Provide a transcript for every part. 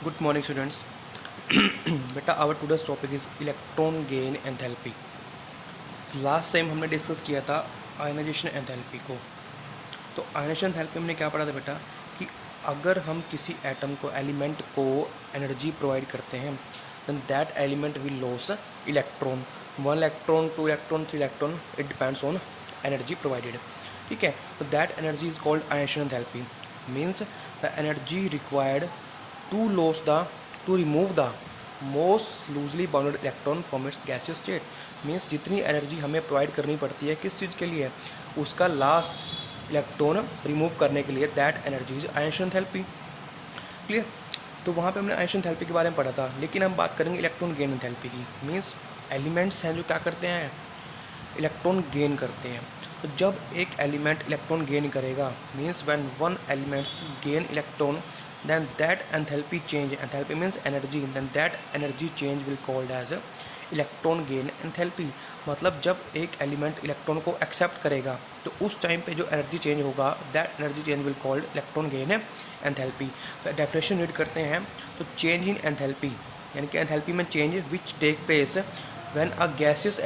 Good morning, students. बेटा our today's topic is electron gain enthalpy. Last time हमने discuss किया था ionization enthalpy को। तो आयनाइजेशन एंथैल्पी में हमने क्या पढ़ा था बेटा कि अगर हम किसी एटम को एलिमेंट को एनर्जी प्रोवाइड करते हैं then that element will loss electron, 1 electron, 2 electron, 3 electron, it depends on energy provided. ठीक है, तो that energy is called ionisation enthalpy, means the energy required to remove the most loosely bounded electron from its gaseous state। Means जितनी energy हमें provide करनी पड़ती है किस चीज़ के लिए, उसका लास्ट इलेक्ट्रॉन रिमूव करने के लिए, that energy is ionisation enthalpy. Clear. तो वहाँ पे हमने आयनाइजेशन एंथैल्पी के बारे में पढ़ा था, लेकिन हम बात करेंगे इलेक्ट्रॉन गेन एंथैल्पी की। मीन्स एलिमेंट्स हैं जो क्या करते हैं, इलेक्ट्रॉन गेन करते हैं। तो जब एक एलिमेंट इलेक्ट्रॉन गेन करेगा, means when one elements gain electron then that enthalpy change, enthalpy means energy, then that energy change will called as electron gain enthalpy। मतलब जब एक एलिमेंट इलेक्ट्रॉन को एक्सेप्ट करेगा तो उस टाइम पे जो एनर्जी चेंज होगा that energy change will called electron gain enthalpy. तो डेफिनेशन रीड करते हैं, तो चेंज इन एंथैल्पी यानी कि एंथैल्पी में change which take place when a gaseous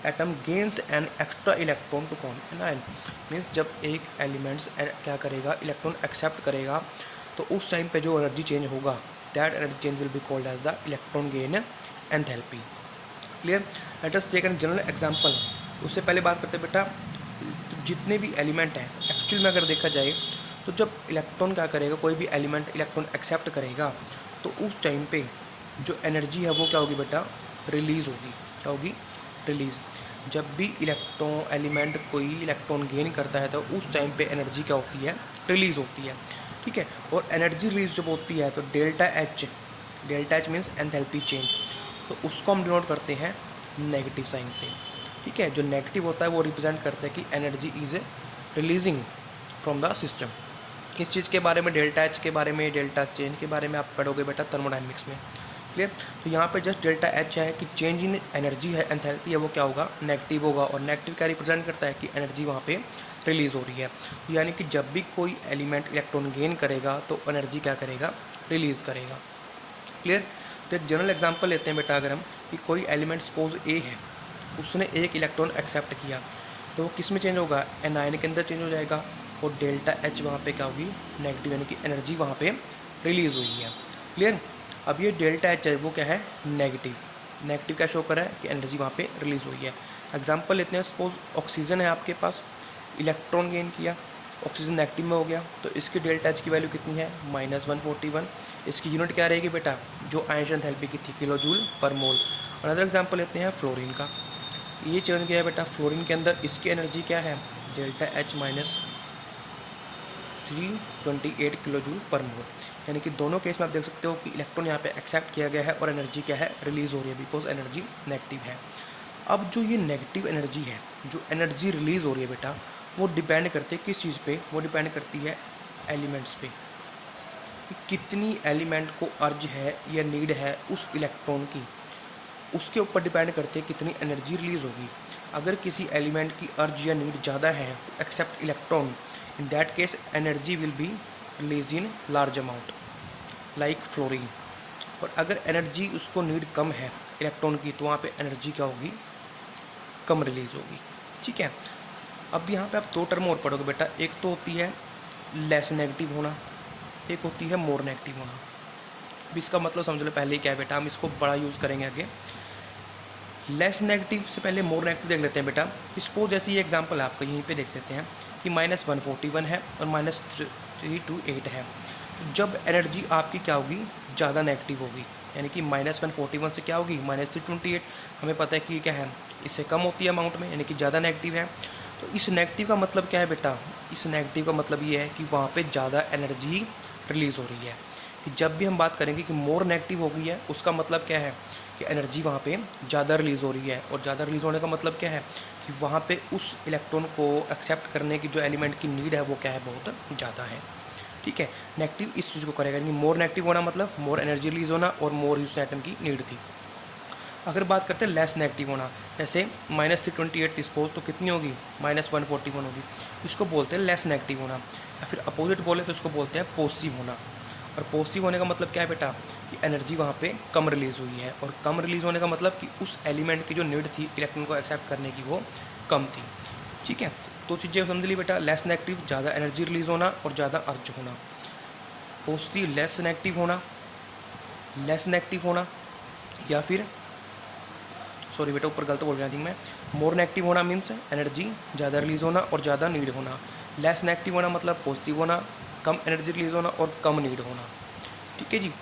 atom gains an extra electron to form anion. Means जब एक elements क्या करेगा, इलेक्ट्रॉन एक्सेप्ट करेगा, तो उस टाइम पे जो एनर्जी चेंज होगा that energy change will be called as the electron gain enthalpy. Clear. Let us take an general example. उससे पहले बात करते हैं बेटा, तो जितने भी एलिमेंट हैं एक्चुअल में अगर देखा जाए तो जब इलेक्ट्रॉन क्या करेगा, कोई भी एलिमेंट इलेक्ट्रॉन एक्सेप्ट करेगा तो उस टाइम पे जो एनर्जी है वो क्या होगी बेटा, रिलीज़ होगी। क्या होगी, रिलीज़। जब भी एलिमेंट कोई इलेक्ट्रॉन गेन करता है तो उस टाइम पे एनर्जी क्या होती है, रिलीज़ होती है। ठीक है, और एनर्जी रिलीज जब होती है तो delta H means enthalpy change, तो उसको हम डिनोट करते हैं नेगेटिव साइन से। ठीक है, जो नेगेटिव होता है वो रिप्रेजेंट करता है कि energy is releasing from the system. इस चीज़ के बारे में, डेल्टा एच के बारे में, डेल्टा चेंज के बारे में आप पढ़ोगे बेटा थर्मोडायनेमिक्स में। क्लियर। तो यहाँ पे जस्ट डेल्टा एच है कि चेंज इन एनर्जी है, एंथैल्पी है वो क्या होगा, नेगेटिव होगा। और नेगेटिव क्या रिप्रेजेंट करता है कि एनर्जी वहाँ पे रिलीज़ हो रही है। तो यानी कि जब भी कोई एलिमेंट इलेक्ट्रॉन गेन करेगा तो एनर्जी क्या करेगा, रिलीज़ करेगा। क्लियर। तो एक जनरल एग्जांपल लेते हैं बेटा, अगर हम कि कोई एलिमेंट सपोज ए है, उसने एक इलेक्ट्रॉन एक्सेप्ट किया तो वो किस में चेंज होगा, एन आयन के अंदर चेंज हो जाएगा। और डेल्टा एच वहाँ पे क्या होगी, नेगेटिव, यानी कि एनर्जी वहाँ पे रिलीज़ हुई है। क्लियर। अब ये डेल्टा एच है वो क्या है, नेगेटिव क्या शो कर रहा है कि एनर्जी वहाँ पे रिलीज़ हुई है। एग्जांपल लेते हैं, सपोज ऑक्सीजन है आपके पास, इलेक्ट्रॉन गेन किया, ऑक्सीजन नेगेटिव में हो गया, तो इसकी डेल्टा एच की वैल्यू कितनी है, -141। इसकी यूनिट क्या रहेगी बेटा, जो आयनाइजेशन एंथैल्पी की थी, किलो जूल पर मोल। अनदर एग्जांपल लेते हैं फ्लोरीन का, ये चेंज किया है बेटा, फ्लोरीन के अंदर इसकी एनर्जी क्या है, डेल्टा एच -328 किलो जूल पर मोल। यानी कि दोनों केस में आप देख सकते हो कि इलेक्ट्रॉन यहाँ पे एक्सेप्ट किया गया है और एनर्जी क्या है, रिलीज़ हो रही है, बिकॉज एनर्जी नेगेटिव है। अब जो ये नेगेटिव एनर्जी है, जो एनर्जी रिलीज़ हो रही है बेटा, वो डिपेंड करती है किस चीज़ पे, वो डिपेंड करती है एलिमेंट्स पे, कि कितनी एलिमेंट को अर्ज है या नीड है उस इलेक्ट्रॉन की, उसके ऊपर डिपेंड करते हैं कितनी एनर्जी रिलीज़ होगी। अगर किसी एलिमेंट की अर्ज या नीड ज़्यादा है accept electron, in that case energy will be release in large amount like fluorine. और अगर एनर्जी उसको नीड कम है इलेक्ट्रॉन की, तो वहाँ पे एनर्जी क्या होगी, कम रिलीज़ होगी। ठीक है। अब यहाँ पे आप दो टर्म और पढ़ोगे बेटा, एक तो होती है लेस नेगेटिव होना, एक होती है मोर नेगेटिव होना। अब इसका मतलब समझ लो पहले ही क्या है बेटा, हम इसको बड़ा यूज़ करेंगे आगे। लेस नेगेटिव से पहले मोर नेगेटिव देख लेते हैं बेटा। सपोज जैसे ये एग्जांपल है आपका, यहीं पे देख लेते हैं कि -141 है और -328 है। जब एनर्जी आपकी क्या होगी, ज़्यादा नेगेटिव होगी, यानी कि -141 से क्या होगी, -328। हमें पता है कि क्या है, इससे कम होती है अमाउंट में, यानी कि ज़्यादा नेगेटिव है। तो इस नेगेटिव का मतलब क्या है बेटा, इस नेगेटिव का मतलब ये है कि वहाँ पे ज़्यादा एनर्जी रिलीज़ हो रही है। कि जब भी हम बात करेंगे कि मोर नेगेटिव हो गई है, उसका मतलब क्या है कि एनर्जी वहाँ पे ज़्यादा रिलीज़ हो रही है। और ज़्यादा रिलीज़ होने का मतलब क्या है कि वहाँ पे उस इलेक्ट्रॉन को एक्सेप्ट करने की जो एलिमेंट की नीड है वो क्या है, बहुत ज़्यादा है। ठीक है, नेगेटिव इस चीज़ को करेगा, यानी मोर नेगेटिव होना मतलब मोर एनर्जी रिलीज़ होना और मोर उस एटम की नीड थी। अगर बात करते हैं लेस नेगेटिव होना, जैसे -328 सपोज, तो कितनी होगी, -141 होगी, इसको बोलते हैं लेस नेगेटिव होना। या फिर अपोजिट बोले तो इसको बोलते हैं पॉजिटिव होना। और पॉजिटिव होने का मतलब क्या है बेटा कि एनर्जी वहाँ पे कम रिलीज़ हुई है, और कम रिलीज़ होने का मतलब कि उस एलिमेंट की जो नीड थी इलेक्ट्रॉन को एक्सेप्ट करने की वो कम थी। ठीक है, तो चीज़ें समझ ली बेटा, लेस नेगेटिव ज़्यादा एनर्जी रिलीज़ होना और ज़्यादा अर्ज होना, पॉजिटिव लेस नेगेटिव होना, या फिर सॉरी बेटा ऊपर गलत बोल रहा थी मैं, मोर नेगेटिव होना मीन्स एनर्जी ज़्यादा रिलीज़ होना और ज़्यादा नीड होना, लेस नेगेटिव होना मतलब पॉजिटिव होना, कम एनर्जी रिलीज़ होना और कम नीड होना। ठीक है जी,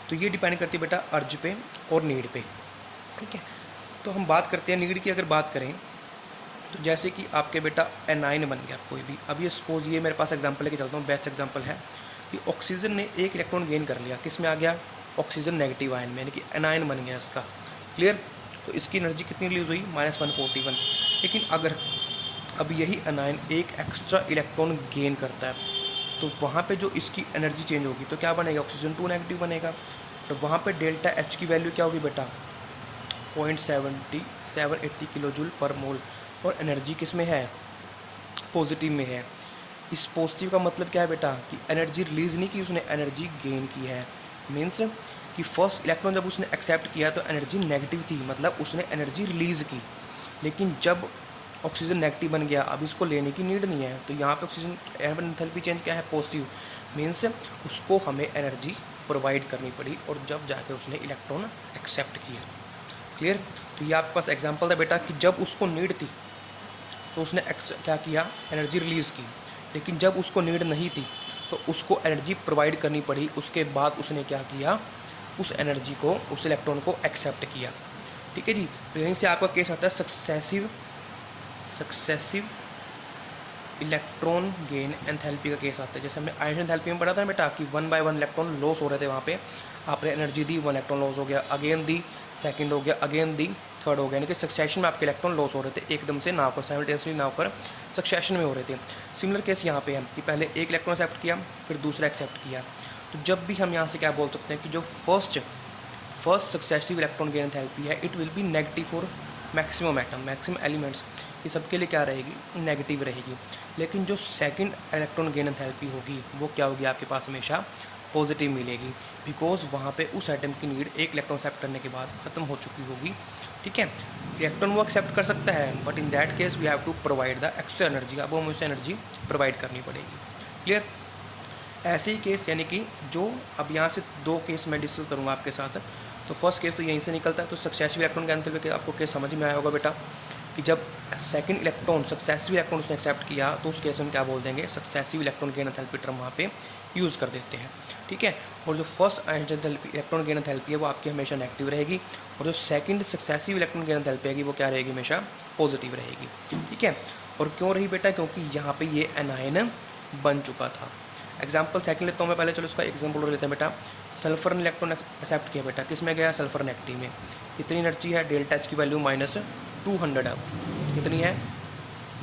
तो ये डिपेंड करती है बेटा अर्ज पे और नीड पे। ठीक है, तो हम बात करते हैं नीड की। अगर बात करें तो जैसे कि आपके बेटा एनाइन बन गया कोई भी, अब ये सपोज ये मेरे पास एग्जांपल लेके चलता हूँ, बेस्ट एग्जांपल है कि ऑक्सीजन ने एक इलेक्ट्रॉन गेन कर लिया, किस में आ गया, ऑक्सीजन नेगेटिव आयन में, यानी कि एनाइन बन गया इसका। क्लियर, तो इसकी एनर्जी कितनी रिलीज हुई, -141। लेकिन अगर अब यही एनाइन एक एक्स्ट्रा इलेक्ट्रॉन गेन करता है तो वहाँ पे जो इसकी एनर्जी चेंज होगी तो क्या बनेगा, ऑक्सीजन 2 नेगेटिव बनेगा। तो वहाँ पे डेल्टा एच की वैल्यू क्या होगी बेटा, 0.780 किलो जूल पर मोल, और एनर्जी किस में है, पॉजिटिव में है। इस पॉजिटिव का मतलब क्या है बेटा कि एनर्जी रिलीज़ नहीं की उसने, एनर्जी गेन की है। मीन्स कि फर्स्ट इलेक्ट्रॉन जब उसने एक्सेप्ट किया तो एनर्जी नेगेटिव थी, मतलब उसने एनर्जी रिलीज़ की। लेकिन जब ऑक्सीजन नेगेटिव बन गया, अब इसको लेने की नीड नहीं है, तो यहाँ पे ऑक्सीजन एंथैल्पी चेंज क्या है, पॉजिटिव। मीन्स उसको हमें एनर्जी प्रोवाइड करनी पड़ी और जब जाके उसने इलेक्ट्रॉन एक्सेप्ट किया। क्लियर, तो ये आपके पास एग्जांपल था बेटा कि जब उसको नीड थी तो उसने क्या किया, एनर्जी रिलीज़ की। लेकिन जब उसको नीड नहीं थी तो उसको एनर्जी प्रोवाइड करनी पड़ी, उसके बाद उसने क्या किया, उस एनर्जी को, उस इलेक्ट्रॉन को एक्सेप्ट किया। ठीक है जी, तो यहीं से आपका केस आता है सक्सेसिव इलेक्ट्रॉन गेन एंथैल्पी का केस आता है। जैसे हमने आयन एंथैल्पी में पढ़ा था बेटा कि 1 बाय 1 इलेक्ट्रॉन लॉस हो रहे थे, वहाँ पे आपने एनर्जी दी, 1 इलेक्ट्रॉन लॉस हो गया, अगेन दी, सेकंड हो गया, अगेन दी, थर्ड हो गया, यानी कि सक्सेशन में आपके इलेक्ट्रॉन लॉस हो रहे थे, एकदम से ना होकर, साइमल्टेनियसली ना होकर सक्सेशन में हो रहे थे। सिमिलर केस यहाँ पे है कि पहले एक इलेक्ट्रॉन एक्सेप्ट किया फिर दूसरा एक्सेप्ट किया। तो जब भी हम यहाँ से क्या बोल सकते हैं कि जो first successive electron gain enthalpy है, it will be negative for maximum atom, maximum elements, ये सबके लिए क्या रहेगी, नेगेटिव रहेगी। लेकिन जो सेकंड इलेक्ट्रॉन गेन एंथैल्पी होगी वो क्या होगी, आपके पास हमेशा पॉजिटिव मिलेगी, बिकॉज वहाँ पे उस एटम की नीड एक इलेक्ट्रॉन एक्सेप्ट करने के बाद ख़त्म हो चुकी होगी। ठीक है, इलेक्ट्रॉन वो एक्सेप्ट कर सकता है, but in that case we have to provide the extra energy, अब हमें उसे एनर्जी प्रोवाइड करनी पड़ेगी। क्लियर, ऐसे ही केस यानी कि जो अब यहाँ से दो केस मैं डिस्कस करूँगा आपके साथ। तो फर्स्ट केस तो यहीं से निकलता है, तो सक्सेसिव इलेक्ट्रॉन के अंतर पे आपको केस समझ में आया होगा बेटा कि जब सेकंड इलेक्ट्रॉन सक्सेसिव इलेक्ट्रॉन उसने एक्सेप्ट किया तो उस केस में क्या बोल देंगे, successive electron gain enthalpy term वहाँ पे यूज़ कर देते हैं। ठीक है, और जो फर्स्ट इलेक्ट्रॉन गेन एंथैल्पी है वो आपकी हमेशा नेगेटिव रहेगी, और जो second successive electron gain enthalpy है वो क्या रहेगी, हमेशा पॉजिटिव रहेगी। ठीक है, और क्यों रही बेटा, क्योंकि यहाँ पे ये एनायन बन चुका था। एग्जाम्पल सेकंड लेता हूँ मैं, पहले चलो इसका एग्जाम्पल लेते हैं बेटा। सल्फर ने इलेक्ट्रॉन एक्सेप्ट किया बेटा, किस में गया, सल्फर नेगेटिव में। कितनी एनर्जी है, डेल्टा एच की वैल्यू -200 है, कितनी है,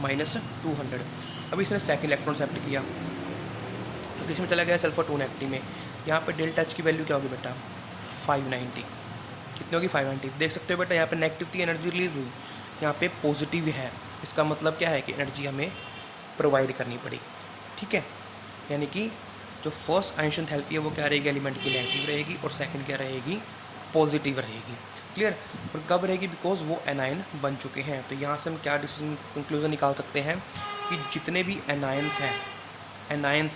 -200। अब इसने सेकंड इलेक्ट्रॉन एक्सेप्ट किया तो किस में चला गया, सल्फर 2 नेगेटिव में। यहाँ पे डेल्टा एच की वैल्यू क्या होगी बेटा, 590। कितनी होगी, 590। देख सकते हो बेटा यहाँ पे नेगेटिव थी, एनर्जी रिलीज हुई, यहाँ पे पॉजिटिव है। इसका मतलब क्या है कि एनर्जी हमें प्रोवाइड करनी पड़ी। ठीक है, यानी कि जो फर्स्ट आयन एंथैल्पी है वो क्या रहेगी, एलिमेंट की नेगेटिव रहेगी, और सेकंड क्या रहेगी, पॉजिटिव रहेगी। क्लियर, और कब रहेगी, बिकॉज वो एनायन बन चुके हैं। तो यहाँ से हम क्या कंक्लूजन निकाल सकते हैं कि जितने भी एनायंस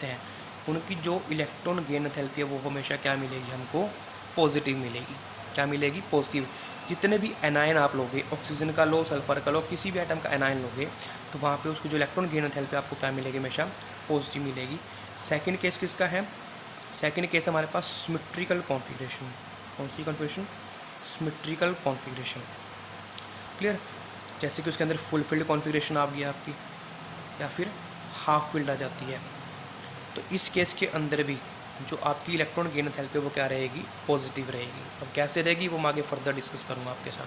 हैं उनकी जो इलेक्ट्रॉन गेन एंथैल्पी है वो हमेशा क्या मिलेगी, हमको पॉजिटिव मिलेगी। क्या मिलेगी, पॉजिटिव। जितने भी एनायन आप लोगे, ऑक्सीजन का लो, सल्फर का लो, किसी भी आइटम का एनायन लोगे तो वहाँ पे उसकी जो इलेक्ट्रॉन गेन एंथैल्पी आपको क्या मिलेगी, हमेशा पॉजिटिव मिलेगी। सेकंड केस किसका है, सेकंड केस हमारे पास सिमेट्रिकल कॉन्फ़िगरेशन। कौन सी कॉन्फ़िगरेशन, सिमेट्रिकल कॉन्फ़िगरेशन। क्लियर, जैसे कि उसके अंदर फुल फिल्ड कॉन्फ़िगरेशन आ गई आपकी, या फिर हाफ फिल्ड आ जाती है। तो इस केस के अंदर भी जो आपकी इलेक्ट्रॉन गेन एंथैल्पी वो क्या रहेगी, पॉजिटिव रहेगी। अब कैसे रहेगी वो मैं आगे फर्दर डिस्कस करूँगा आपके साथ।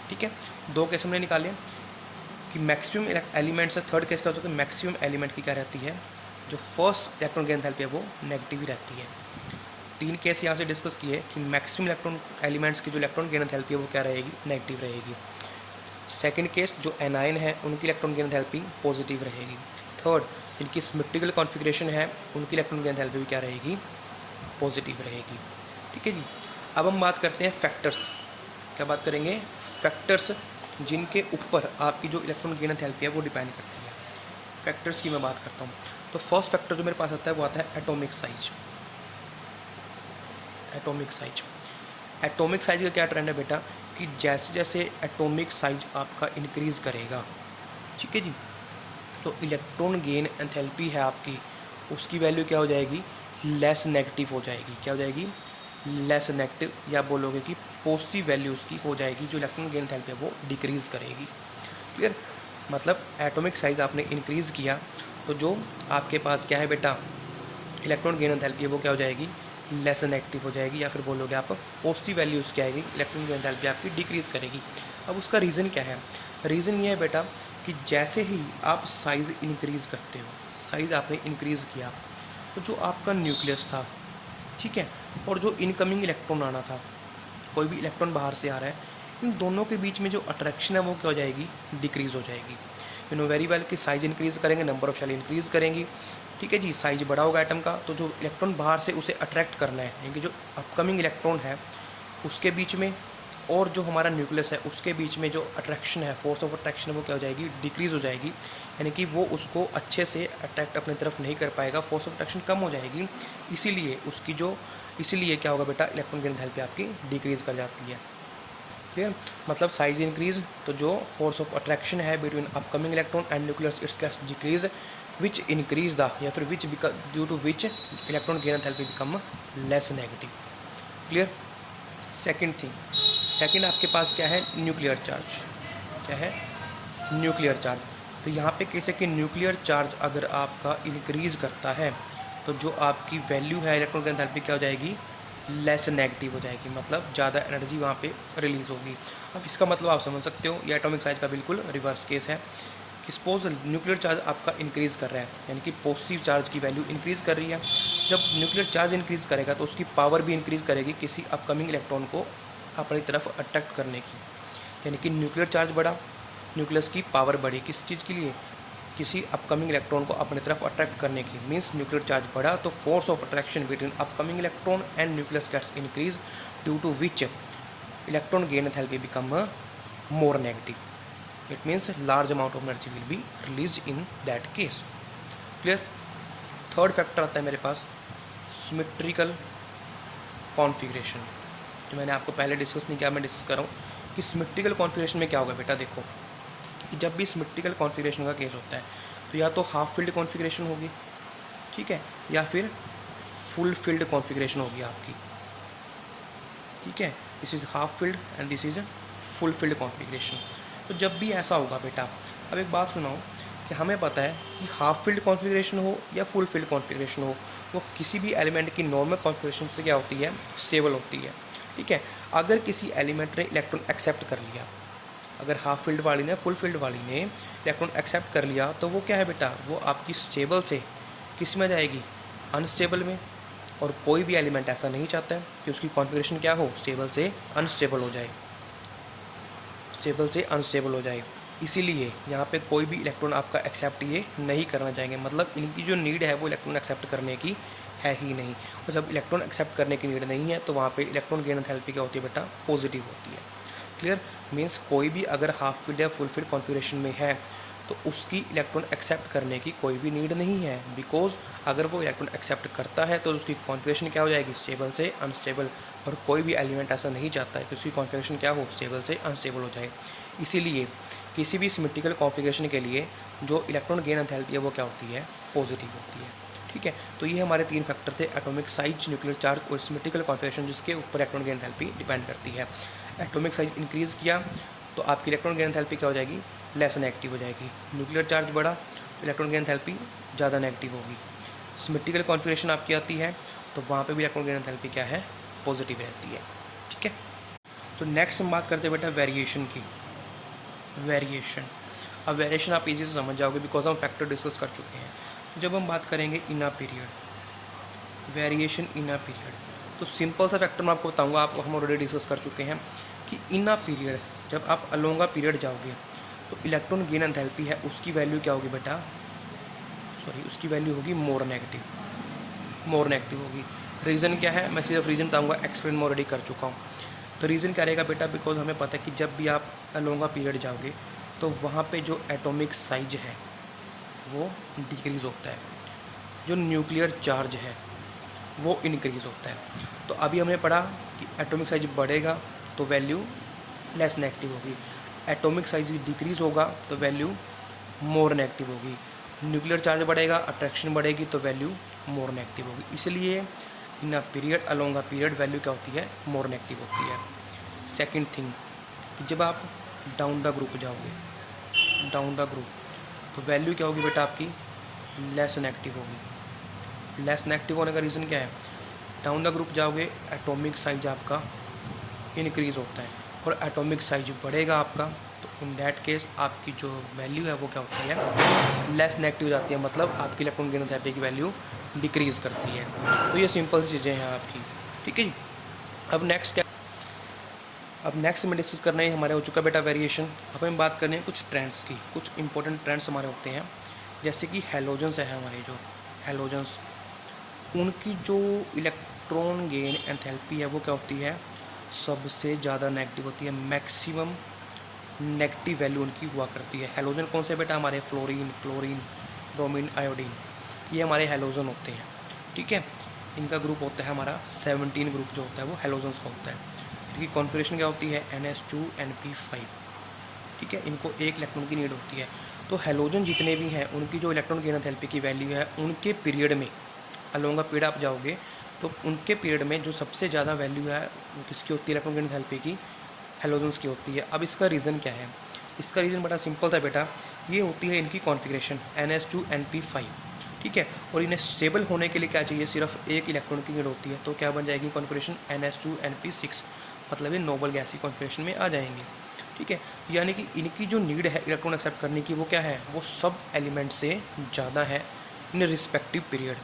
ठीक है, दो केस हमने निकाले कि मैक्सिमम एलिमेंट्स है। थर्ड केस का हो सकता है मैक्सिमम एलिमेंट की क्या रहती है, जो फर्स्ट इलेक्ट्रॉन गेन एंथैल्पी है वो नेगेटिव ही रहती है। तीन केस यहाँ से डिस्कस किए कि मैक्सिमम इलेक्ट्रॉन एलिमेंट्स की जो इलेक्ट्रॉन गेन एंथैल्पी है वो क्या रहेगी, नेगेटिव रहेगी। सेकंड केस जो एनायन है उनकी इलेक्ट्रॉन गेन एंथैल्पी पॉजिटिव रहेगी। थर्ड, जिनकी सिमेट्रिकल कॉन्फ़िगरेशन है उनकी इलेक्ट्रॉन गेन एंथैल्पी भी क्या रहेगी, पॉजिटिव रहेगी। ठीक है जी। अब हम बात करते हैं फैक्टर्स। क्या बात करेंगे? फैक्टर्स जिनके ऊपर आपकी जो इलेक्ट्रॉन गेन एंथैल्पी है वो डिपेंड करती है। फैक्टर्स की मैं बात करता हूँ। तो फर्स्ट फैक्टर जो मेरे पास आता है वो आता है atomic size. Atomic size, atomic size का क्या ट्रेंड है बेटा कि जैसे जैसे एटॉमिक साइज आपका इंक्रीज़ करेगा, ठीक है जी, तो इलेक्ट्रॉन गेन एंथैल्पी है आपकी, उसकी वैल्यू क्या हो जाएगी? लेस नेगेटिव हो जाएगी। क्या हो जाएगी? लेस नेगेटिव, या बोलोगे कि पॉजिटिव वैल्यू उसकी हो जाएगी, जो इलेक्ट्रॉन गेन एंथैल्पी है वो डिक्रीज़ करेगी। क्लियर? मतलब एटॉमिक साइज आपने इंक्रीज़ किया तो जो आपके पास क्या है बेटा, इलेक्ट्रॉन गेन एंथैल्पी है वो क्या हो जाएगी? लेस नेगेटिव हो जाएगी, या फिर बोलोगे आप पॉजिटिव वैल्यू उसकी आएगी, इलेक्ट्रॉन गेन एंथैल्पी आपकी डिक्रीज़ करेगी। अब उसका रीज़न क्या है? रीज़न ये है बेटा कि जैसे ही आप साइज़ इंक्रीज़ करते हो, साइज़ आपने इंक्रीज़ किया तो जो आपका न्यूक्लियस था, ठीक है, और जो इनकमिंग इलेक्ट्रॉन आना था, कोई भी इलेक्ट्रॉन बाहर से आ रहा है, इन दोनों के बीच में जो अट्रैक्शन है वो क्या हो जाएगी? डिक्रीज़ हो जाएगी। यू नो वेरी वेल कि साइज़ इंक्रीज़ करेंगे, नंबर ऑफ शेल इंक्रीज़ करेंगी, ठीक है जी, साइज बड़ा होगा एटम का, तो जो इलेक्ट्रॉन बाहर से उसे अट्रैक्ट करना है, यानी कि जो अपकमिंग इलेक्ट्रॉन है उसके बीच में और जो हमारा न्यूक्लियस है उसके बीच में जो अट्रैक्शन है, फोर्स ऑफ अट्रैक्शन है वो क्या हो जाएगी? डिक्रीज़ हो जाएगी, यानी कि वो उसको अच्छे से अट्रैक्ट अपनी तरफ नहीं कर पाएगा, फोर्स ऑफ अट्रैक्शन कम हो जाएगी, इसीलिए क्या होगा बेटा, इलेक्ट्रॉन गेन एंथैल्पी आपकी डिक्रीज़ कर जाती है। क्लियर? मतलब साइज इंक्रीज, तो जो फोर्स ऑफ अट्रैक्शन है between upcoming electron and nucleus its gets decrease, which increase the, या फिर which due to which electron gain enthalpy become less negative. Clear? Second thing, second आपके पास क्या है? Nuclear charge. क्या है? Nuclear charge. तो यहाँ पे कैसे कि न्यूक्लियर चार्ज अगर आपका इंक्रीज़ करता है तो जो आपकी वैल्यू है इलेक्ट्रॉन गेन एंथैल्पी क्या हो जाएगी? लेस नेगेटिव हो जाएगी, मतलब ज़्यादा एनर्जी वहाँ पे रिलीज़ होगी। अब इसका मतलब आप समझ सकते हो, ये एटॉमिक साइज का बिल्कुल रिवर्स केस है कि सपोज न्यूक्लियर चार्ज आपका इंक्रीज़ कर रहा है, यानी कि पॉजिटिव चार्ज की वैल्यू इंक्रीज़ कर रही है। जब न्यूक्लियर चार्ज इंक्रीज़ करेगा तो उसकी पावर भी इंक्रीज़ करेगी किसी अपकमिंग इलेक्ट्रॉन को अपनी तरफ अट्रैक्ट करने की, यानी कि न्यूक्लियर चार्ज बढ़ा, न्यूक्लियस की पावर बढ़ी, किस चीज़ के लिए? किसी अपकमिंग इलेक्ट्रॉन को अपनी तरफ अट्रैक्ट करने की। मीन्स न्यूक्लियर चार्ज बढ़ा तो force of attraction between upcoming electron and nucleus gets increase, due to which electron gain enthalpy become more negative. It means large amount of energy will be release in that case. Clear? Third factor आता है मेरे पास symmetrical configuration, जो मैंने आपको पहले discuss नहीं किया, मैं डिस्कस कर रहा हूँ कि सिमेट्रिकल कॉन्फ़िगरेशन में क्या होगा बेटा। देखो कि जब भी सिमेट्रिकल कॉन्फ़िगरेशन का केस होता है तो या तो हाफ फील्ड कॉन्फ़िगरेशन होगी, ठीक है, या फिर फुल फील्ड कॉन्फ़िगरेशन होगी आपकी, ठीक है। This is half field and this is full field configuration. तो जब भी ऐसा होगा बेटा, अब एक बात सुनाओ कि हमें पता है कि हाफ फील्ड कॉन्फ़िगरेशन हो या फुल फील्ड कॉन्फ़िगरेशन हो, वो किसी भी एलिमेंट की नॉर्मल कॉन्फ़िगरेशन से क्या होती है? स्टेबल होती है, ठीक है। अगर किसी एलिमेंट ने इलेक्ट्रॉन एक्सेप्ट कर लिया, अगर हाफ फील्ड वाली ने फुल फील्ड वाली ने इलेक्ट्रॉन एक्सेप्ट कर लिया, तो वो क्या है बेटा, वो आपकी स्टेबल से किस में जाएगी? अनस्टेबल में। और कोई भी एलिमेंट ऐसा नहीं चाहता है कि उसकी कॉन्फ़िगरेशन क्या हो? स्टेबल से अनस्टेबल हो जाए, स्टेबल से अनस्टेबल हो जाए। इसीलिए यहाँ पे कोई भी इलेक्ट्रॉन आपका एक्सेप्ट ये नहीं करना चाहेंगे, मतलब इनकी जो नीड है वो इलेक्ट्रॉन एक्सेप्ट करने की है ही नहीं। और जब इलेक्ट्रॉन एक्सेप्ट करने की नीड नहीं है तो वहाँ पे इलेक्ट्रॉन गेन एंथैल्पी क्या होती है बेटा? पॉजिटिव होती है। क्लियर? मीन्स कोई भी अगर हाफ फील्ड या फुल फील्ड कॉन्फ़िगरेशन में है तो उसकी इलेक्ट्रॉन एक्सेप्ट करने की कोई भी नीड नहीं है, बिकॉज अगर वो इलेक्ट्रॉन एक्सेप्ट करता है तो उसकी कॉन्फ़िगरेशन क्या हो जाएगी? स्टेबल से अनस्टेबल। और कोई भी एलिमेंट ऐसा नहीं चाहता है कि उसकी कॉन्फ़िगरेशन क्या हो? स्टेबल से अनस्टेबल हो जाए। इसीलिए किसी भी सिमेट्रिकल कॉन्फ़िगरेशन के लिए जो इलेक्ट्रॉन गेन एंथैल्पी है वो क्या होती है? पॉजिटिव होती है, ठीक है। तो ये हमारे तीन फैक्टर थे, एटॉमिक साइज, न्यूक्लियर चार्ज और सिमेट्रिकल कॉन्फ़िगरेशन, जिसके ऊपर इलेक्ट्रॉन गेन एंथैल्पी डिपेंड करती है। एटॉमिक साइज इंक्रीज़ किया तो आपकी इलेक्ट्रॉन गेन एंथैल्पी क्या हो जाएगी? लेस नेगेटिव हो जाएगी। न्यूक्लियर चार्ज बढ़ा तो इलेक्ट्रॉन गेन एंथैल्पी ज़्यादा नेगेटिव होगी। सिमेट्रिकल कॉन्फ़िगरेशन आपकी आती है तो वहाँ पे भी इलेक्ट्रॉन गेन एंथैल्पी क्या है? पॉजिटिव रहती है, ठीक है। तो नेक्स्ट हम बात करते हैं बेटा वेरिएशन की। वेरिएशन, अब वेरिएशन आप इजी से समझ जाओगे बिकॉज हम फैक्टर डिस्कस कर चुके हैं। जब हम बात करेंगे in a period, variation in a period, तो सिंपल सा फैक्टर मैं आपको बताऊंगा, आप हम ऑलरेडी डिस्कस कर चुके हैं कि इन अ पीरियड जब आप अलोंग अ पीरियड जाओगे तो इलेक्ट्रॉन गेन एंथैल्पी है उसकी वैल्यू क्या होगी बेटा? उसकी वैल्यू होगी मोर नेगेटिव, मोर नेगेटिव होगी। रीज़न क्या है, मैं सिर्फ रीज़न बताऊँगा, एक्सप्लेन मैं ऑलरेडी कर चुका हूँ। तो रीज़न क्या रहेगा बेटा, बिकॉज हमें पता है कि जब भी आप लॉन्गा पीरियड जाओगे तो वहाँ पे जो एटॉमिक साइज है वो डिक्रीज़ होता है, जो न्यूक्लियर चार्ज है वो इंक्रीज़ होता है। तो अभी हमने पढ़ा कि एटॉमिक साइज बढ़ेगा तो वैल्यू लेस नेगेटिव होगी, एटॉमिक साइज डिक्रीज़ होगा तो वैल्यू मोर नेगेटिव होगी, न्यूक्लियर चार्ज बढ़ेगा, अट्रैक्शन बढ़ेगी तो वैल्यू मोर नेगेटिव होगी। इसलिए in a period along a period value क्या होती है, मोर नेगेटिव होती है। सेकंड थिंग कि जब आप डाउन द ग्रुप जाओगे, डाउन द ग्रुप, तो वैल्यू क्या होगी बेटा आपकी, लेस नेगेटिव होगी। लेस नेगेटिव होने का रीज़न क्या है, डाउन द ग्रुप जाओगे एटॉमिक साइज आपका इंक्रीज़ होता है और एटॉमिक साइज बढ़ेगा आपका, तो इन दैट केस आपकी जो वैल्यू है वो क्या होती है, लेस नेगेटिव जाती है, मतलब आपकी इलेक्ट्रॉन गेन थेरेपी की वैल्यू डिक्रीज़ करती है। तो ये सिंपल सी चीज़ें हैं आपकी, ठीक है जी। अब नेक्स्ट क्या, अब नेक्स्ट में डिस्कस करना है हमारे हो चुका बेटा वेरिएशन। अब हम बात करने हैं कुछ ट्रेंड्स की, कुछ इंपॉर्टेंट ट्रेंड्स हमारे होते हैं, जैसे कि हेलोजेंस है हमारे, जो हेलोजेंस उनकी जो इलेक्ट्रॉन गेन एंथैल्पी है वो क्या होती है, सबसे ज़्यादा नेगेटिव होती है, मैक्सिमम नेगेटिव वैल्यू उनकी हुआ करती है। हेलोजन कौन से बेटा, हमारे फ्लोरीन, क्लोरीन, ब्रोमीन, आयोडीन, ये हमारे हेलोजन होते हैं, ठीक है। इनका ग्रुप होता है हमारा 17 ग्रुप जो होता है वो हेलोजन्स का होता है। इनकी कॉन्फ़िगरेशन क्या होती है, NH2NP5, ठीक है। इनको एक इलेक्ट्रॉन की नीड होती है। तो हेलोजन जितने भी हैं उनकी जो इलेक्ट्रॉन गेन एंथैल्पी की वैल्यू है उनके पीरियड में, अलोंग पीरियड आप जाओगे तो उनके पीरियड में जो सबसे ज़्यादा वैल्यू है वो किसकी होती है, इलेक्ट्रॉन गेन एंथैल्पी की, हेलोजन्स की होती है। अब इसका रीज़न क्या है, इसका रीज़न बड़ा सिंपल था बेटा, ये होती है इनकी कॉन्फ़िगरेशन NH2NP5, ठीक है। और इन्हें स्टेबल होने के लिए क्या चाहिए, सिर्फ एक इलेक्ट्रॉन की नीड होती है, तो क्या बन जाएगी कॉन्फ़िगरेशन NH2NP6, मतलब ये नोबल गैस की कॉन्फ़िगरेशन में आ जाएंगे, ठीक है। यानी कि इनकी जो नीड है इलेक्ट्रॉन एक्सेप्ट करने की वो क्या है, वो सब एलिमेंट से ज़्यादा है इन रिस्पेक्टिव पीरियड।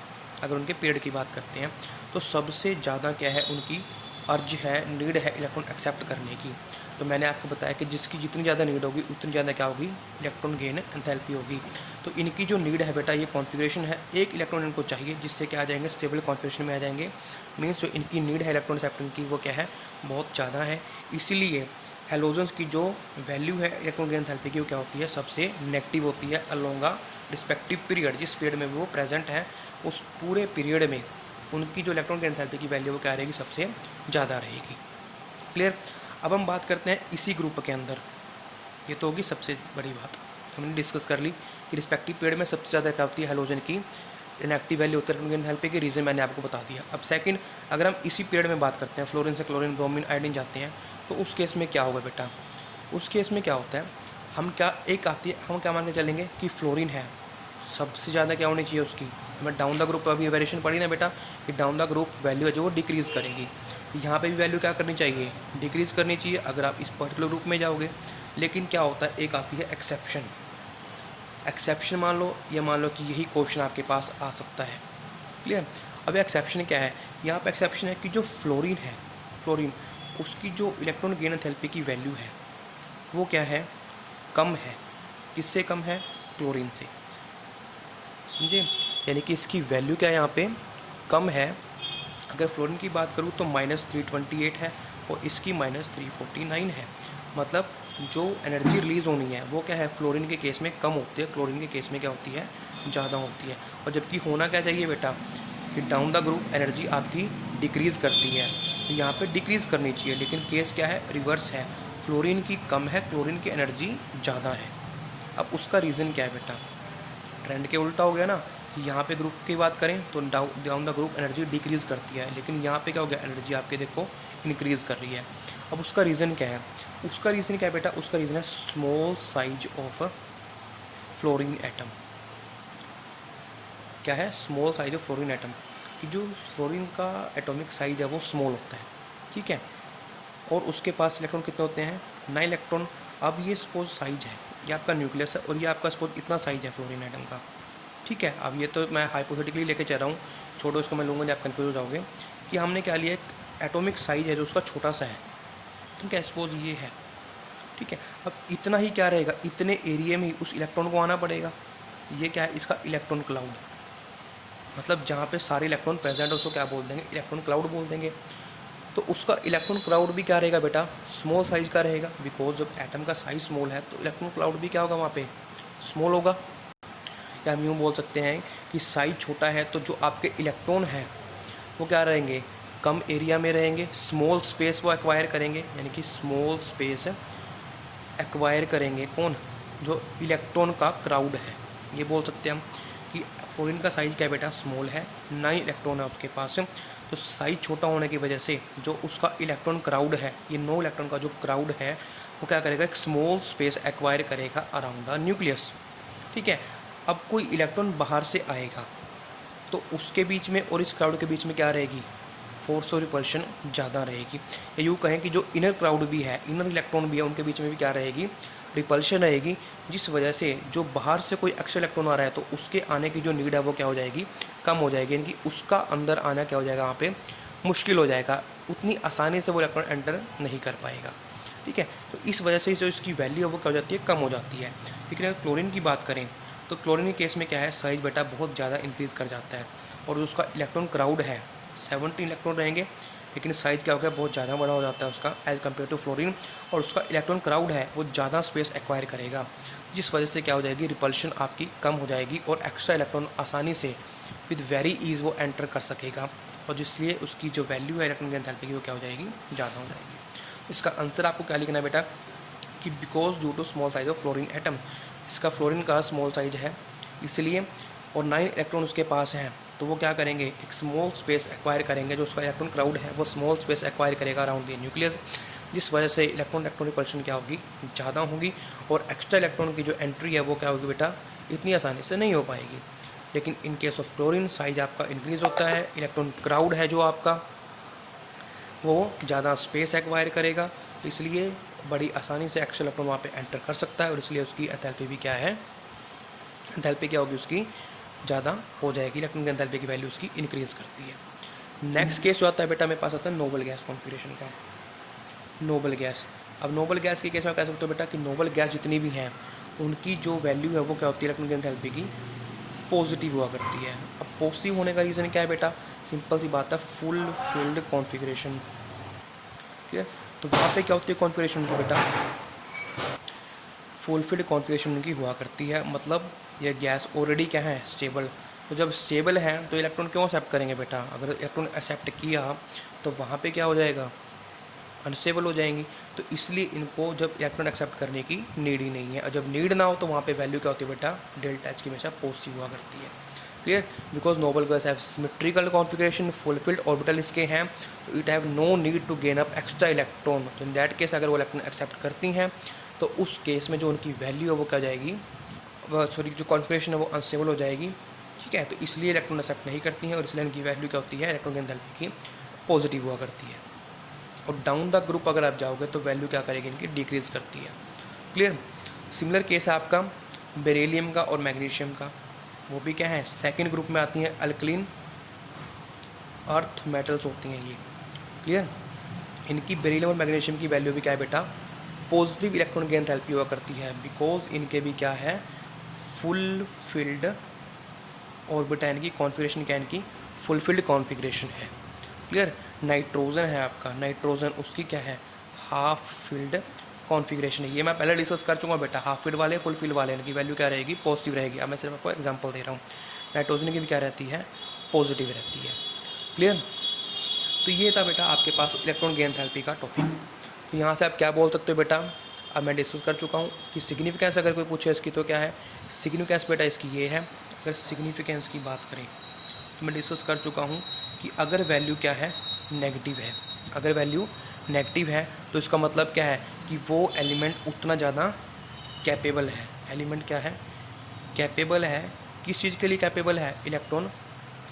अगर उनके पीरियड की बात करते हैं तो सबसे ज़्यादा क्या है, उनकी अर्ज है, नीड है इलेक्ट्रॉन एक्सेप्ट करने की। तो मैंने आपको बताया कि जिसकी जितनी ज़्यादा नीड होगी उतनी ज़्यादा क्या होगी, इलेक्ट्रॉन गेन एंथैल्पी होगी। तो इनकी जो नीड है बेटा, ये कॉन्फ़िगरेशन है, एक इलेक्ट्रॉन इनको चाहिए जिससे क्या आ जाएंगे, स्टेबल कॉन्फ़िगरेशन में आ जाएंगे। मीन्स जो इनकी नीड है इलेक्ट्रॉन एक्सेप्ट की वो क्या है, बहुत ज़्यादा है। इसीलिए हेलोजन्स की जो वैल्यू है इलेक्ट्रॉन गेन एंथैल्पी की वो क्या होती है, सबसे नेगेटिव होती है अलोंग रिस्पेक्टिव पीरियड। जिस पीरियड में वो प्रेजेंट है उस पूरे पीरियड में उनकी जो इलेक्ट्रॉन गेन एंथैल्पी की वैल्यू वो क्या रहेगी, सबसे ज़्यादा रहेगी। क्लियर। अब हम बात करते हैं इसी ग्रुप के अंदर, ये तो होगी सबसे बड़ी बात, हमने डिस्कस कर ली कि रिस्पेक्टिव पीरियड में सबसे ज़्यादा क्या होती है, हेलोजन की इनएक्टिव वैल्यू होती है इलेक्ट्रॉन गेन एंथैल्पी की, रीज़न मैंने आपको बता दिया। अब सेकंड, अगर हम इसी पीरियड में बात करते हैं, फ्लोरीन से क्लोरीन, ब्रोमीन, आयोडीन जाते हैं, तो उस केस में क्या होगा बेटा, उस केस में क्या होता है, हम क्या एक आती है, हम क्या मान के चलेंगे कि फ्लोरीन है, सबसे ज़्यादा क्या होनी चाहिए उसकी, हमें डाउन द ग्रुप अभी वेरिएशन पड़ी ना बेटा कि डाउन द ग्रुप वैल्यू है जो वो डिक्रीज़ करेगी, यहाँ पे भी वैल्यू क्या करनी चाहिए, डिक्रीज़ करनी चाहिए अगर आप इस पर्टिकुलर ग्रुप में जाओगे। लेकिन क्या होता है, एक आती है एक्सेप्शन, एक्सेप्शन मान लो, ये मान लो कि यही क्वेश्चन आपके पास आ सकता है। क्लियर। अब एक्सेप्शन क्या है, यहाँ पे एक्सेप्शन है कि जो फ्लोरीन है, फ्लोरीन उसकी जो इलेक्ट्रॉन गेन एंथैल्पी की वैल्यू है वो क्या है, कम है, किससे कम है, क्लोरीन से, समझे। यानी कि इसकी वैल्यू क्या है, यहाँ पे कम है। अगर फ्लोरीन की बात करूँ तो -328 है और इसकी -349 है, मतलब जो एनर्जी रिलीज़ होनी है वो क्या है, फ्लोरीन के केस में कम होती है, क्लोरीन के केस में क्या होती है, ज़्यादा होती है। और जबकि होना क्या चाहिए बेटा कि डाउन द ग्रुप एनर्जी आपकी डिक्रीज़ करती है, तो यहाँ पे डिक्रीज़ करनी चाहिए, लेकिन केस क्या है, रिवर्स है, फ्लोरीन की कम है, क्लोरीन की एनर्जी ज़्यादा है। अब उसका रीज़न क्या है बेटा, ट्रेंड के उल्टा हो गया ना, कि यहाँ पे ग्रुप की बात करें तो down the group energy decrease करती है, लेकिन यहाँ पे क्या हो गया, एनर्जी आपके देखो इंक्रीज़ कर रही है। अब उसका रीज़न क्या है, उसका रीज़न क्या है बेटा, उसका रीज़न है small size of fluorine atom. क्या है, small size of fluorine atom, कि जो फ्लोरीन का एटॉमिक साइज है वो स्मॉल होता है, ठीक है। और उसके पास इलेक्ट्रॉन कितने होते हैं, 9 इलेक्ट्रॉन। अब ये सपोज साइज है, ये आपका न्यूक्लियस है और ये आपका सपोज इतना साइज है फ्लोरीन एटम का, ठीक है। अब ये तो मैं हाइपोथेटिकली लेके चल रहा हूँ, छोड़ो इसको, मैं लूँगा नहीं, आप कन्फ्यूज हो जाओगे कि हमने क्या लिया, एक एटॉमिक साइज है जो उसका छोटा सा है, ठीक है, सपोज ये है, ठीक है। अब इतना ही क्या रहेगा, इतने एरिया में ही उस इलेक्ट्रॉन को आना पड़ेगा, ये क्या है, इसका इलेक्ट्रॉन क्लाउड, मतलब जहाँ पे सारे इलेक्ट्रॉन प्रेजेंट है उसको क्या बोल देंगे, इलेक्ट्रॉन क्लाउड बोल देंगे। तो उसका इलेक्ट्रॉन क्लाउड भी क्या रहेगा बेटा, स्मॉल साइज का रहेगा, बिकॉज जब एटम का साइज स्मॉल है तो इलेक्ट्रॉन क्लाउड भी क्या होगा वहाँ पे, स्मॉल होगा। या हम यूँ बोल सकते हैं कि साइज छोटा है तो जो आपके इलेक्ट्रॉन हैं वो क्या रहेंगे, कम एरिया में रहेंगे, स्मॉल स्पेस वो एक्वायर करेंगे, यानी कि स्मॉल स्पेस एक्वायर करेंगे कौन, जो इलेक्ट्रॉन का क्राउड है। ये बोल सकते हैं हम कि फ्लोरीन का साइज क्या है बेटा, स्मॉल है, 9 इलेक्ट्रॉन है उसके पास, तो साइज छोटा होने की वजह से जो उसका इलेक्ट्रॉन क्राउड है, ये 9 इलेक्ट्रॉन का जो क्राउड है वो क्या करेगा, एक स्मॉल स्पेस एक्वायर करेगा अराउंड द न्यूक्लियस। ठीक है, अब कोई इलेक्ट्रॉन बाहर से आएगा तो उसके बीच में और इस क्राउड के बीच में क्या रहेगी, फोर्स और रिपल्शन ज़्यादा रहेगी। या यूँ कहें कि जो इनर क्राउड भी है, इनर इलेक्ट्रॉन भी है, उनके बीच में भी क्या रहेगी, रिपल्शन रहेगी, जिस वजह से जो बाहर से कोई एक्स्ट्रा इलेक्ट्रॉन आ रहा है तो उसके आने की जो नीड है वो क्या हो जाएगी, कम हो जाएगी, यानी कि उसका अंदर आना क्या हो जाएगा, वहाँ पे मुश्किल हो जाएगा, उतनी आसानी से वो इलेक्ट्रॉन एंटर नहीं कर पाएगा। ठीक है, तो इस वजह से जो इसकी वैल्यू है वो क्या हो जाती है, कम हो जाती है। लेकिन अगर क्लोरीन की बात करें तो क्लोरीन के केस में क्या है, साइज बेटा बहुत ज़्यादा इंक्रीज़ कर जाता है, और जो उसका इलेक्ट्रॉन क्राउड है 17 इलेक्ट्रॉन रहेंगे, लेकिन साइज़ क्या हो गया, बहुत ज़्यादा बड़ा हो जाता है उसका एज़ कम्पेयर टू फ्लोरीन, और उसका इलेक्ट्रॉन क्राउड है वो ज़्यादा स्पेस एक्वायर करेगा, जिस वजह से क्या हो जाएगी, रिपल्शन आपकी कम हो जाएगी और एक्स्ट्रा इलेक्ट्रॉन आसानी से विद वेरी ईज वो एंटर कर सकेगा, और जिसलिए उसकी जो वैल्यू है इलेक्ट्रॉन की एंथैल्पी की वो क्या हो जाएगी, ज़्यादा हो जाएगी। इसका आंसर आपको क्या लिखना है बेटा, कि because due to small size of fluorine atom, इसका फ्लोरीन का स्मॉल साइज है इसलिए, और 9 इलेक्ट्रॉन उसके पास हैं, तो वो क्या करेंगे, एक स्मॉल स्पेस एक्वायर करेंगे, जो उसका इलेक्ट्रॉन क्राउड है वो स्मॉल स्पेस एक्वायर करेगा अराउंड द न्यूक्लियस, जिस वजह से इलेक्ट्रॉन रिपल्शन क्या होगी, ज़्यादा होगी, और एक्स्ट्रा इलेक्ट्रॉन की जो एंट्री है वो क्या होगी बेटा, इतनी आसानी से नहीं हो पाएगी। लेकिन in case of chlorine size आपका इंक्रीज़ होता है, इलेक्ट्रॉन क्राउड है जो आपका वो ज़्यादा स्पेस एक्वायर करेगा, इसलिए बड़ी आसानी से एक्स्ट्रा इलेक्ट्रॉन वहाँ पे एंटर कर सकता है, और इसलिए उसकी एंथैल्पी भी क्या है, एंथैल्पी क्या होगी उसकी, ज़्यादा हो जाएगी, इलेक्ट्रॉन की एंथैल्पी की वैल्यू उसकी इंक्रीज़ करती है। नेक्स्ट केस जो आता है बेटा मेरे पास आता है नोबल गैस कॉन्फिगरेशन का। नोबल गैस, अब नोबल गैस के केस में कह सकते हो बेटा कि नोबल गैस जितनी भी हैं उनकी जो वैल्यू है वो क्या होती है, इलेक्ट्रॉन की एंथैल्पी की पॉजिटिव हुआ करती है। अब पॉजिटिव होने का रीज़न क्या है बेटा, सिंपल सी बात है, फुल फील्ड कॉन्फिगरेशन। ठीक है, तो वहाँ पे क्या होती है कॉन्फिगरेशन की बेटा, फुल फील्ड कॉन्फिगरेशन उनकी हुआ करती है, मतलब ये गैस ऑलरेडी क्या है, स्टेबल। तो जब स्टेबल है तो इलेक्ट्रॉन क्यों एक्सेप्ट करेंगे बेटा, अगर इलेक्ट्रॉन एक्सेप्ट किया तो वहाँ पे क्या हो जाएगा, अनस्टेबल हो जाएंगी, तो इसलिए इनको जब इलेक्ट्रॉन एक्सेप्ट करने की नीड ही नहीं है, और जब नीड ना हो तो वहाँ पे वैल्यू क्या होती है बेटा, डेल्टा एच की हमेशा पॉजिटिव हुआ करती है। Clear, because noble gas have symmetrical configuration, fulfilled orbital इसके हैं, तो it have no need to gain up extra electron. तो इन दैट केस अगर वो इलेक्ट्रॉन एक्सेप्ट करती हैं तो उस केस में जो उनकी वैल्यू है वो क्या जाएगी, सॉरी जो कॉन्फिगरेशन है वो अनस्टेबल हो जाएगी। ठीक है, तो इसलिए इलेक्ट्रॉन एक्सेप्ट नहीं करती हैं, और इसलिए इनकी वैल्यू क्या होती है, इलेक्ट्रॉन की एंथैल्पी की पॉजिटिव हुआ करती है। और डाउन द ग्रुप अगर आप जाओगे तो वैल्यू क्या करेगी, इनकी डिक्रीज़ करती है। क्लियर, सिमिलर केस है आपका बेरिलियम का और मैग्नीशियम का, वो भी क्या है, सेकंड ग्रुप में आती हैं, अल्कलीन अर्थ मेटल्स होती हैं ये। क्लियर, इनकी बेरिलियम और मैग्नीशियम की वैल्यू भी क्या है बेटा, पॉजिटिव इलेक्ट्रॉन की एंथैल्पी हुआ करती है, बिकॉज इनके भी क्या है, फुल फिल्ड ऑर्बिटल की कॉन्फिगरेशन क्या है, इनकी फुलफिल्ड कॉन्फिगरेशन है। क्लियर, नाइट्रोजन है आपका, नाइट्रोजन उसकी क्या है, हाफ फिल्ड कॉन्फिगरेशन है, ये मैं पहले डिस्कस कर चुका बेटा, हाफ फिल्ड वाले फुल फिल्ड वाले इनकी वैल्यू क्या रहेगी, पॉजिटिव रहेगी। अब मैं सिर्फ आपको एग्जांपल दे रहा हूँ, नाइट्रोजन की भी क्या रहती है, पॉजिटिव रहती है। क्लियर, तो ये था बेटा आपके पास इलेक्ट्रॉन की एंथैल्पी का टॉपिक। तो यहाँ से आप क्या बोल सकते हो बेटा, अब मैं डिस्कस कर चुका हूँ कि सिग्निफिकेंस अगर कोई पूछे इसकी तो क्या है, सिग्निफिकेंस बेटा इसकी ये है, अगर सिग्निफिकेंस की बात करें तो मैं डिस्कस कर चुका हूँ कि अगर वैल्यू क्या है, नेगेटिव है, अगर वैल्यू नेगेटिव है तो इसका मतलब क्या है कि वो एलिमेंट उतना ज़्यादा कैपेबल है, एलिमेंट क्या है, कैपेबल है, किस चीज़ के लिए कैपेबल है, इलेक्ट्रॉन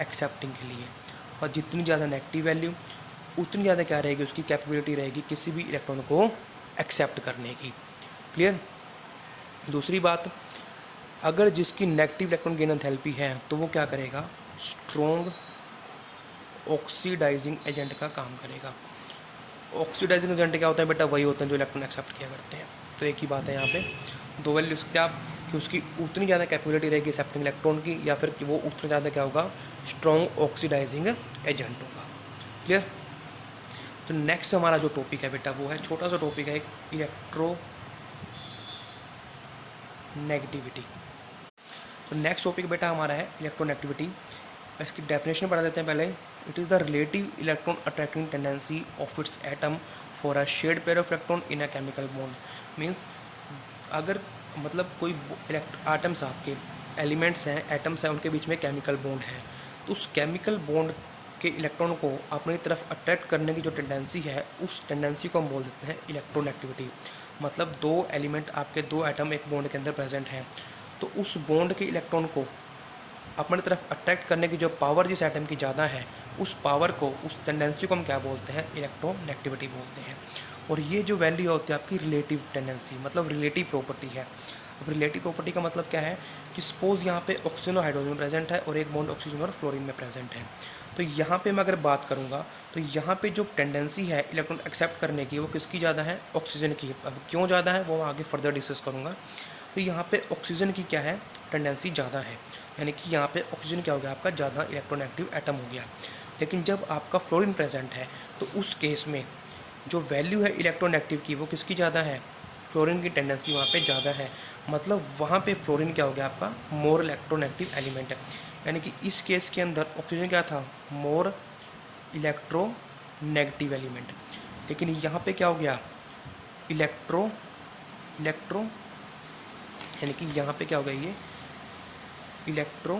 एक्सेप्टिंग के लिए। और जितनी ज़्यादा नेगेटिव वैल्यू उतनी ज़्यादा क्या रहेगी, उसकी कैपेबिलिटी रहेगी किसी भी इलेक्ट्रॉन को एक्सेप्ट करने की। क्लियर, दूसरी बात, अगर जिसकी नेगेटिव इलेक्ट्रॉन गेन एंथैल्पी है तो वो क्या करेगा, स्ट्रॉन्ग ऑक्सीडाइजिंग एजेंट का काम करेगा। ऑक्सीडाइजिंग एजेंट क्या होता है बेटा, वही होते हैं जो इलेक्ट्रॉन एक्सेप्ट किया करते हैं। तो एक ही बात है यहाँ पे, दो वैल्यू, आप कि उसकी उतनी ज़्यादा कैपेबिलिटी रहेगी एक्सेप्टिंग इलेक्ट्रॉन की, या फिर कि वो उतना ज़्यादा क्या होगा, स्ट्रॉन्ग ऑक्सीडाइजिंग एजेंट होगा। क्लियर। तो नेक्स्ट हमारा जो टॉपिक है बेटा वो है, छोटा सा टॉपिक है, इलेक्ट्रो नेगेटिविटी। तो नेक्स्ट टॉपिक बेटा हमारा है इलेक्ट्रोनेगेटिविटी। इसकी डेफिनेशन पढ़ा देते हैं पहले। It is the relative electron attracting tendency of its atom for a shared pair of electron in a chemical bond. Means अगर मतलब कोई आटम्स, आपके एलिमेंट्स हैं, एटम्स हैं, उनके बीच में केमिकल बॉन्ड है, तो उस केमिकल बॉन्ड के इलेक्ट्रॉन को अपनी तरफ अट्रैक्ट करने की जो टेंडेंसी है, उस टेंडेंसी को हम बोल देते हैं इलेक्ट्रोनेगेटिविटी। मतलब दो एलिमेंट, आपके दो एटम एक बॉन्ड के अंदर प्रेजेंट हैं, तो उस बॉन्ड के इलेक्ट्रॉन को अपनी तरफ अट्रैक्ट करने की जो पावर जिस एटम की ज़्यादा है, उस पावर को, उस टेंडेंसी को हम क्या बोलते हैं, इलेक्ट्रोनेगेटिविटी बोलते हैं। और ये जो वैल्यू होती है आपकी रिलेटिव टेंडेंसी, मतलब रिलेटिव प्रॉपर्टी है। अब रिलेटिव प्रॉपर्टी का मतलब क्या है कि सपोज यहाँ पे ऑक्सीजन और हाइड्रोजन प्रेजेंट है और एक बॉन्ड ऑक्सीजन और फ्लोरीन में प्रेजेंट है, तो यहाँ पे मैं अगर बात करूँगा तो यहाँ पे जो टेंडेंसी है इलेक्ट्रॉन एक्सेप्ट करने की, वो किसकी ज़्यादा है, ऑक्सीजन की। अब क्यों ज़्यादा है वो मैं आगे फर्दर डिस्कस करूँगा। तो यहाँ पे ऑक्सीजन की क्या है, टेंडेंसी ज़्यादा है, यानी कि यहाँ पे ऑक्सीजन क्या हो गया, आपका ज़्यादा इलेक्ट्रोनेगेटिव एटम हो गया। लेकिन जब आपका फ्लोरीन प्रेजेंट है तो उस केस में जो वैल्यू है इलेक्ट्रोनेगेटिव की, वो किसकी ज़्यादा है, फ्लोरीन की टेंडेंसी वहाँ पे ज़्यादा है। मतलब वहाँ पे फ्लोरीन क्या हो गया, आपका मोर इलेक्ट्रोनेगेटिव एलिमेंट है। यानी कि इस केस के अंदर ऑक्सीजन क्या था, मोर इलेक्ट्रोनेगेटिव एलिमेंट। लेकिन यहाँ पे क्या हो गया, इलेक्ट्रो यानी कि यहाँ पे क्या हो गया, ये इलेक्ट्रो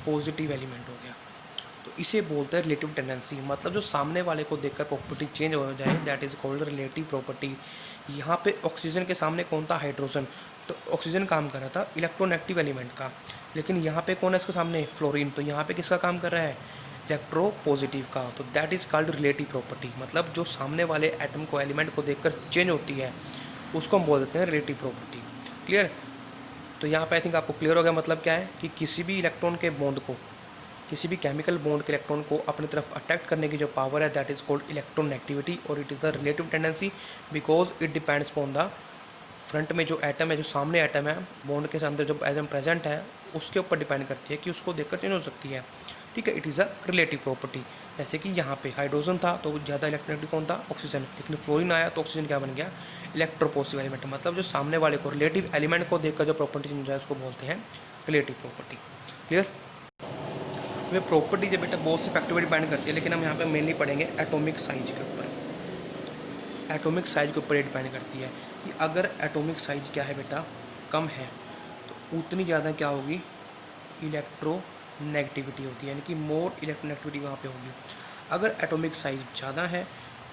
पॉजिटिव एलिमेंट हो गया। तो इसे बोलते हैं रिलेटिव टेंडेंसी। मतलब जो सामने वाले को देखकर प्रॉपर्टी चेंज हो जाए, that is called relative property. यहाँ पे ऑक्सीजन के सामने कौन था, हाइड्रोजन, तो ऑक्सीजन काम कर रहा था इलेक्ट्रोनेगेटिव एलिमेंट का। लेकिन यहाँ पे कौन है इसके सामने, फ्लोरीन, तो यहाँ पे किसका काम कर रहा है, इलेक्ट्रो पॉजिटिव का। तो that is called relative property. मतलब जो सामने वाले एटम को, एलिमेंट को देखकर चेंज होती है, उसको हम बोल देते हैं रिलेटिव प्रॉपर्टी। क्लियर। तो यहाँ पे आई थिंक आपको क्लियर हो गया मतलब क्या है कि किसी भी इलेक्ट्रॉन के बॉन्ड को, किसी भी केमिकल बॉन्ड के इलेक्ट्रॉन को अपनी तरफ अट्रैक्ट करने की जो पावर है, दैट इज कॉल्ड इलेक्ट्रोनेगेटिविटी। और it is the relative tendency because it depends on the front में जो एटम है, जो सामने एटम है बॉन्ड के अंदर जो एटम प्रेजेंट है, उसके ऊपर डिपेंड करती है कि उसको देखकर चेंज हो सकती है। ठीक है, it is a relative property. जैसे कि यहाँ पे हाइड्रोजन था तो ज़्यादा इलेक्ट्रोनेगेटिव कौन था, ऑक्सीजन। लेकिन फ्लोरीन आया तो ऑक्सीजन क्या बन गया, इलेक्ट्रोपॉजिटिव एलिमेंट। मतलब जो सामने वाले को रिलेटिव एलिमेंट को देखकर जो प्रॉपर्टी चेंज हो जाए, उसको बोलते हैं रिलेटिव प्रॉपर्टी। क्लियर। वे प्रॉपर्टी जो बेटा बहुत से फैक्टर पर डिपेंड करती है, लेकिन हम यहाँ पे मेनली पढ़ेंगे एटॉमिक साइज के ऊपर। एटॉमिक साइज के ऊपर ये डिपेंड करती है कि अगर एटॉमिक साइज क्या है बेटा, कम है, तो उतनी ज़्यादा क्या होगी, इलेक्ट्रोनेगेटिविटी होगी, यानी कि मोर इलेक्ट्रोनेगेटिविटी वहाँ पे होगी। अगर एटॉमिक साइज ज़्यादा है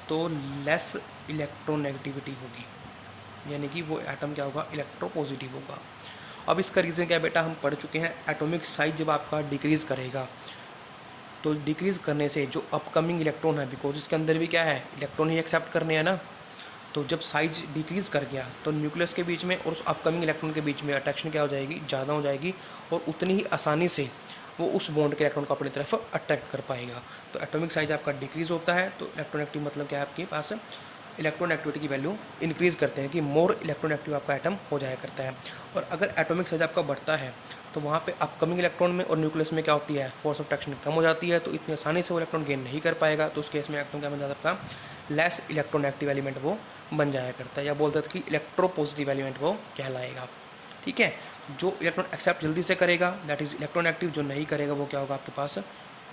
तो लेस इलेक्ट्रोनेगेटिविटी होगी, यानी कि वो एटम क्या होगा, इलेक्ट्रोपॉजिटिव होगा। अब इसका रीज़न क्या है बेटा, हम पढ़ चुके हैं, एटॉमिक साइज जब आपका डिक्रीज़ करेगा तो डिक्रीज़ करने से जो अपकमिंग इलेक्ट्रॉन है, बिकॉज इसके अंदर भी क्या है, इलेक्ट्रॉन ही एक्सेप्ट करने हैं ना, तो जब साइज डिक्रीज़ कर गया तो न्यूक्लियस के बीच में और उस अपकमिंग इलेक्ट्रॉन के बीच में अट्रैक्शन क्या हो जाएगी, ज़्यादा हो जाएगी, और उतनी ही आसानी से वो उस बॉन्ड के इलेक्ट्रॉन को अपनी तरफ अट्रैक्ट कर पाएगा। तो एटॉमिक साइज आपका डिक्रीज़ होता है तो इलेक्ट्रोनेगेटिव मतलब क्या है, आपके पास इलेक्ट्रोनेगेटिविटी की वैल्यू इंक्रीज़ करते हैं कि मोर इलेक्ट्रोनेगेटिव आपका एटम हो जाया करता है। और अगर एटॉमिक साइज आपका बढ़ता है तो वहाँ पे अपकमिंग इलेक्ट्रॉन में और न्यूक्लियस में क्या होती है, फोर्स ऑफ अट्रैक्शन कम हो जाती है, तो इतनी आसानी से वो इलेक्ट्रॉन गेन नहीं कर पाएगा। तो उस केस में इलेक्ट्रॉन क्या बन जाता है, आपका लेस इलेक्ट्रोनेगेटिव एलिमेंट वो बन जाया करता है, या बोलते हैं कि इलेक्ट्रोपॉजिटिव एलिमेंट वो कहलाएगा। ठीक है, जो इलेक्ट्रॉन एक्सेप्ट जल्दी से करेगा दैट इज़ इलेक्ट्रोनेगेटिव, जो नहीं करेगा वो क्या होगा आपके पास,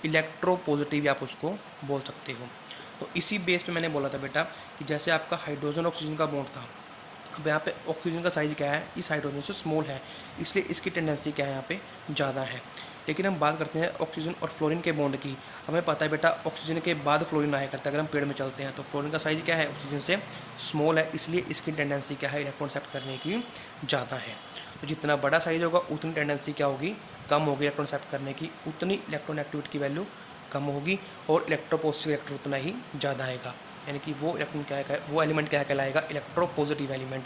इलेक्ट्रोपॉजिटिव, आप उसको बोल सकते हो। तो इसी बेस पे मैंने बोला था बेटा कि जैसे आपका हाइड्रोजन ऑक्सीजन का बॉन्ड था, अब यहाँ पे ऑक्सीजन का साइज क्या है, इस हाइड्रोजन से स्मॉल है, इसलिए इसकी टेंडेंसी क्या है, यहाँ पे ज़्यादा है। लेकिन हम बात करते हैं ऑक्सीजन और फ्लोरीन के बॉन्ड की। हमें पता है बेटा ऑक्सीजन के बाद फ्लोरीन आया करता है, अगर हम पेड़ में चलते हैं तो फ्लोरीन का साइज क्या है, ऑक्सीजन से स्मॉल है, इसलिए इसकी टेंडेंसी क्या है, इलेक्ट्रॉन एक्सेप्ट करने की ज़्यादा है। तो जितना बड़ा साइज होगा उतनी टेंडेंसी क्या होगी, कम होगी इलेक्ट्रॉन एक्सेप्ट करने की, उतनी इलेक्ट्रोनेगेटिविटी की वैल्यू कम होगी, और इलेक्ट्रोपॉजिटिव इलेक्ट्रॉन उतना ही ज़्यादा आएगा, यानी कि वो इलेक्ट्रॉन क्या है, वो एलिमेंट क्या कहलाएगा, इलेक्ट्रोपॉजिटिव एलिमेंट।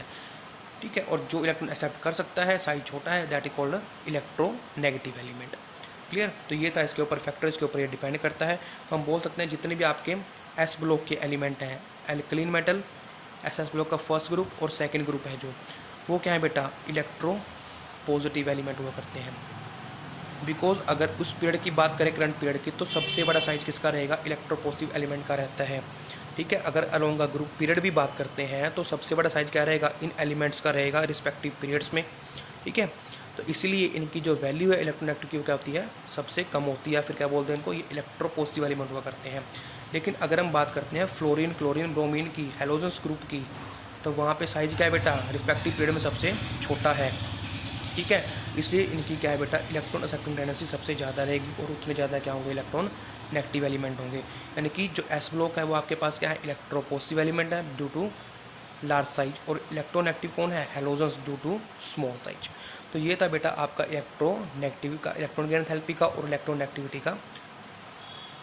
ठीक है, और जो इलेक्ट्रॉन एक्सेप्ट कर सकता है, साइज छोटा है, that is called electronegative element. Clear. तो ये था इसके ऊपर फैक्टर्स के ऊपर ये डिपेंड करता है। तो हम बोल सकते हैं जितने भी आपके एस ब्लॉक के एलिमेंट हैं, एल्कलीन मेटल, एस ब्लॉक का फर्स्ट ग्रुप और सेकेंड ग्रुप है जो, वो क्या है बेटा, इलेक्ट्रो पॉजिटिव एलिमेंट हुआ करते हैं। बिकॉज अगर उस पीरियड की बात करें करंट पीरियड की, तो सबसे बड़ा साइज किसका रहेगा, इलेक्ट्रोपॉजिटिव एलिमेंट का रहता है। ठीक है, अगर अलोंग अ ग्रुप पीरियड भी बात करते हैं तो सबसे बड़ा साइज क्या रहेगा, इन एलिमेंट्स का रहेगा रिस्पेक्टिव पीरियड्स में। ठीक है, तो इसलिए इनकी जो वैल्यू है इलेक्ट्रोनेगेटिव की क्या होती है, सबसे कम होती है, फिर क्या बोलते हैं इनको, ये इलेक्ट्रोपॉजिटिव एलिमेंट हुआ करते हैं। लेकिन अगर हम बात करते हैं फ्लोरीन, क्लोरीन, ब्रोमीन की, हैलोजेंस ग्रुप की, तो वहाँ पे साइज क्या है बेटा, रिस्पेक्टिव पीरियड में सबसे छोटा है। ठीक है, इसलिए इनकी क्या है बेटा, इलेक्ट्रॉन एक्सेप्टिंग टेंडेंसी सबसे ज़्यादा रहेगी और उतने ज़्यादा क्या होंगे, इलेक्ट्रॉन नेगेटिव एलिमेंट होंगे। यानी कि जो एस ब्लॉक है वो आपके पास क्या है, इलेक्ट्रोपॉजिटिव एलिमेंट है ड्यू टू लार्ज साइज, और इलेक्ट्रोनेगेटिव कौन है, halogens due to small size. तो ये था बेटा आपका इलेक्ट्रोनेगेटिव का, इलेक्ट्रॉन की एंथैल्पी का और इलेक्ट्रोनेगेटिविटी का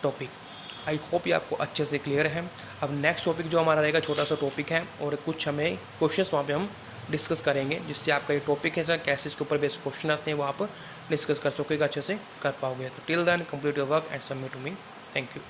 टॉपिक। आई होप ये आपको अच्छे से क्लियर है। अब नेक्स्ट टॉपिक जो हमारा रहेगा छोटा सा टॉपिक है और कुछ हमें क्वेश्चंस वहाँ पे हम डिस्कस करेंगे, जिससे आपका ये टॉपिक है सर कैसे इसके ऊपर बेस्ड क्वेश्चन आते हैं वो आप डिस्कस कर सकेगा, अच्छे से कर पाओगे। तो till then complete your work and submit to me. Thank you.